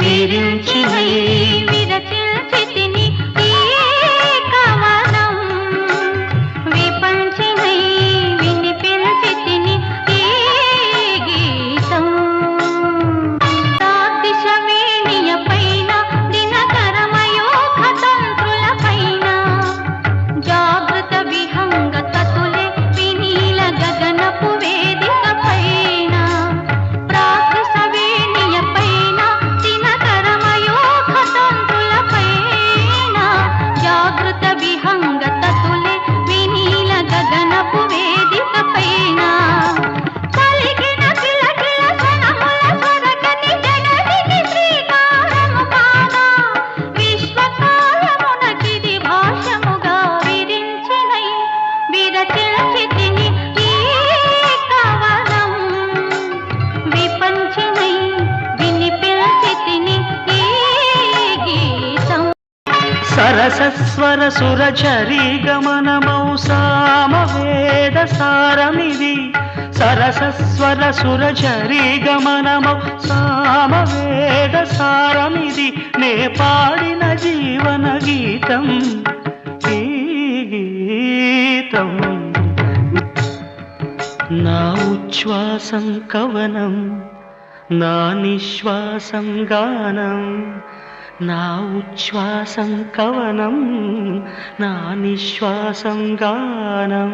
వీరించినై విరచిల్చితిని ఈ కవనం విపంచినై వినిపించితిని ఈ గీతం తాదిశ వేణియ పైన దినకరమయోగ తంత్రుల పైన జాగృత విహంగ తతులే వినీల గగనపు వేదిక పైన ప్రాకృత వేణియ పైన దినకరమయోగ తంత్రుల పైన జాగృత విహంగ తతులే వినీల గగనపు వేదిక పైన కలిగిన కిలకిల క్షణముల స్వరగని జగతికి శ్రీకారము కాగా విశ్వకాలమునకిది భాష్యముగా విరించినై విరచిల్చితిని ఈ కవనం విపంచినై వినిపించితిని ఈ గీతం సరసస్వర సురచరీ గమనమౌ సామవేద సారమిది సరసస్వర సురచరీ గమనమౌ సామవేద సారమిది నే పాడిన జీవన గీతం ఈ గీతం నా ఉచ్ఛ్వాసం కవనం నా నిశ్వాసం గానం నా ఉచ్ఛ్వాసం కవనం నా నిశ్వాసం గానం